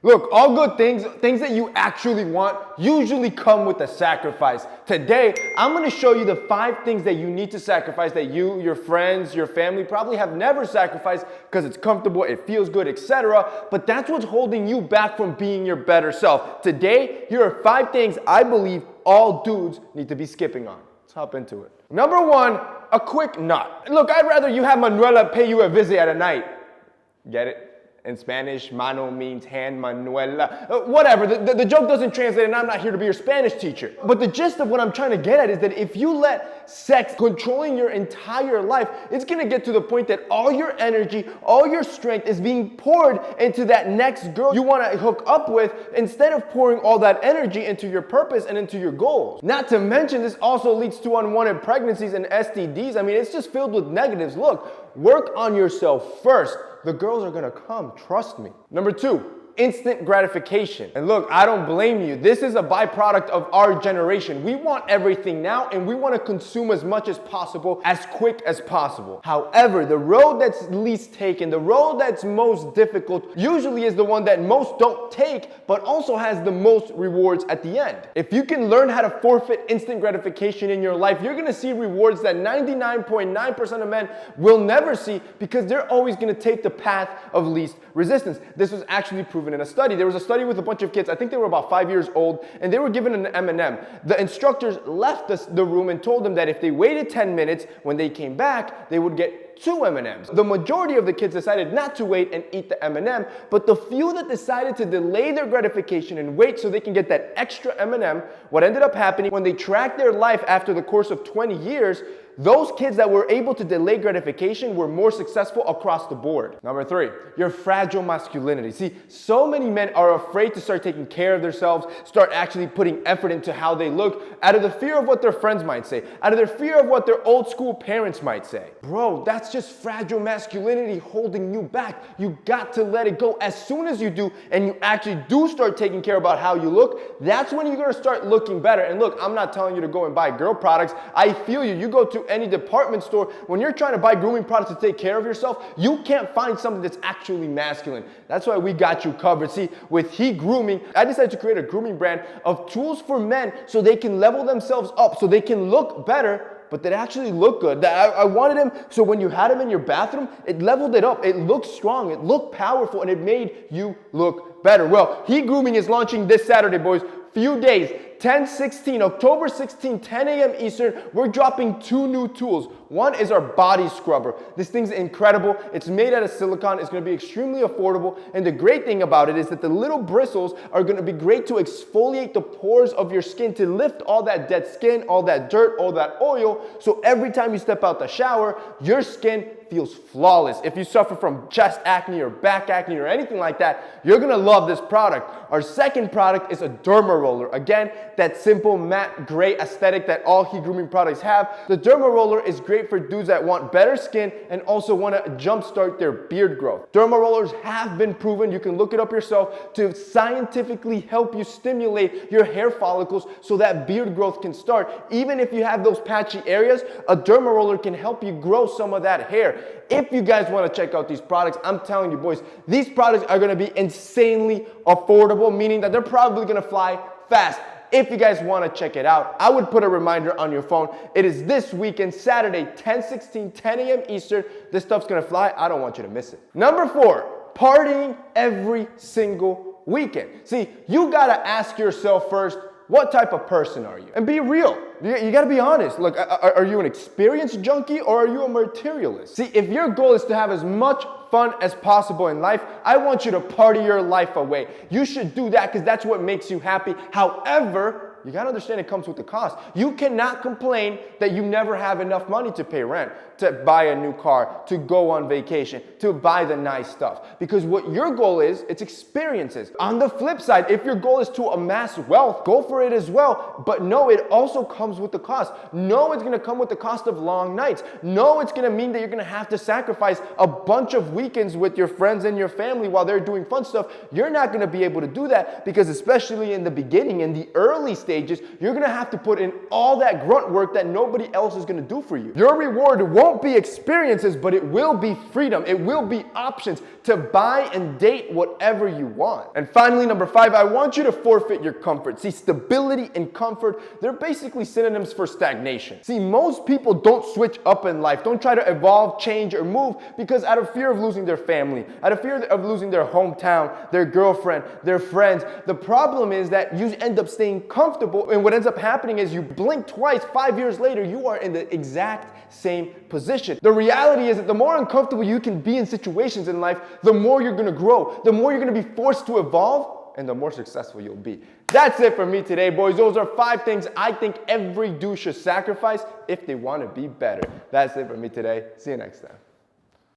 Look, all good things that you actually want, usually come with a sacrifice. Today, I'm gonna show you the 5 things that you need to sacrifice that you, your friends, your family probably have never sacrificed because it's comfortable, it feels good, etc. But that's what's holding you back from being your better self. Today, here are 5 things I believe all dudes need to be skipping on. Let's hop into it. Number 1, a quick nut. Look, I'd rather you have Manuela pay you a visit at a night. Get it? In Spanish, mano means hand, Manuela. Whatever, the joke doesn't translate and I'm not here to be your Spanish teacher. But the gist of what I'm trying to get at is that if you let sex controlling your entire life, it's gonna get to the point that all your energy, all your strength is being poured into that next girl you wanna hook up with instead of pouring all that energy into your purpose and into your goals. Not to mention, this also leads to unwanted pregnancies and STDs. I mean, it's just filled with negatives. Look, work on yourself first. The girls are gonna come, trust me. Number 2, instant gratification. And look, I don't blame you. This is a byproduct of our generation. We want everything now and we want to consume as much as possible, as quick as possible. However, the road that's least taken, the road that's most difficult, usually is the one that most don't take, but also has the most rewards at the end. If you can learn how to forfeit instant gratification in your life, you're gonna see rewards that 99.9% of men will never see because they're always gonna take the path of least resistance. This was actually proven in a study. There was a study with a bunch of kids, I think they were about 5 years old, and they were given an M&M. The instructors left the room and told them that if they waited 10 minutes, when they came back, they would get 2 M&Ms. The majority of the kids decided not to wait and eat the M&M, but the few that decided to delay their gratification and wait so they can get that extra M&M, what ended up happening when they tracked their life after the course of 20 years, those kids that were able to delay gratification were more successful across the board. Number 3, your fragile masculinity. See, so many men are afraid to start taking care of themselves, start actually putting effort into how they look, out of the fear of what their friends might say, out of their fear of what their old school parents might say. Bro, that's just fragile masculinity holding you back. You got to let it go. As soon as you do, and you actually do start taking care about how you look, that's when you're gonna start looking better. And look, I'm not telling you to go and buy girl products. I feel you. You go to any department store, when you're trying to buy grooming products to take care of yourself, you can't find something that's actually masculine. That's why we got you covered. See, with He Grooming, I decided to create a grooming brand of tools for men so they can level themselves up, so they can look better, but that actually look good. I wanted them so when you had them in your bathroom, it leveled it up. It looked strong, it looked powerful, and it made you look better. Well, He Grooming is launching this Saturday, boys. Few days, October 16, 10 a.m. Eastern, we're dropping 2 new tools. One is our body scrubber. This thing's incredible. It's made out of silicone. It's going to be extremely affordable. And the great thing about it is that the little bristles are going to be great to exfoliate the pores of your skin, to lift all that dead skin, all that dirt, all that oil. So every time you step out the shower, your skin feels flawless. If you suffer from chest acne or back acne or anything like that, you're gonna love this product. Our second product is a derma roller. Again, that simple matte gray aesthetic that all He Grooming products have. The derma roller is great for dudes that want better skin and also want to jumpstart their beard growth. Derma rollers have been proven, you can look it up yourself, to scientifically help you stimulate your hair follicles so that beard growth can start. Even if you have those patchy areas, a derma roller can help you grow some of that hair. If you guys want to check out these products, I'm telling you boys, these products are going to be insanely affordable, meaning that they're probably going to fly fast. If you guys want to check it out, I would put a reminder on your phone. It is this weekend, Saturday, 10 a.m. Eastern. This stuff's going to fly. I don't want you to miss it. Number 4, partying every single weekend. See, you got to ask yourself first, what type of person are you? And be real. You got to be honest. Look, are you an experienced junkie or are you a materialist? See, if your goal is to have as much fun as possible in life, I want you to party your life away. You should do that because that's what makes you happy. However, you gotta understand it comes with a cost. You cannot complain that you never have enough money to pay rent, to buy a new car, to go on vacation, to buy the nice stuff. Because what your goal is, it's experiences. On the flip side, if your goal is to amass wealth, go for it as well. But no, it also comes with the cost. No, it's gonna come with the cost of long nights. No, it's gonna mean that you're gonna have to sacrifice a bunch of weekends with your friends and your family while they're doing fun stuff. You're not gonna be able to do that because especially in the beginning, in the early stage, stages, you're gonna have to put in all that grunt work that nobody else is gonna do for you. Your reward won't be experiences, but it will be freedom. It will be options to buy and date whatever you want. And finally, number 5, I want you to forfeit your comfort. See, stability and comfort, they're basically synonyms for stagnation. See, most people don't switch up in life, don't try to evolve, change, or move because out of fear of losing their family, out of fear of losing their hometown, their girlfriend, their friends. The problem is that you end up staying comfortable, and what ends up happening is you blink twice, 5 years later, you are in the exact same position. The reality is that the more uncomfortable you can be in situations in life, the more you're gonna grow, the more you're gonna be forced to evolve, and the more successful you'll be. That's it for me today, boys. Those are 5 things I think every dude should sacrifice if they want to be better. That's it for me today. See you next time.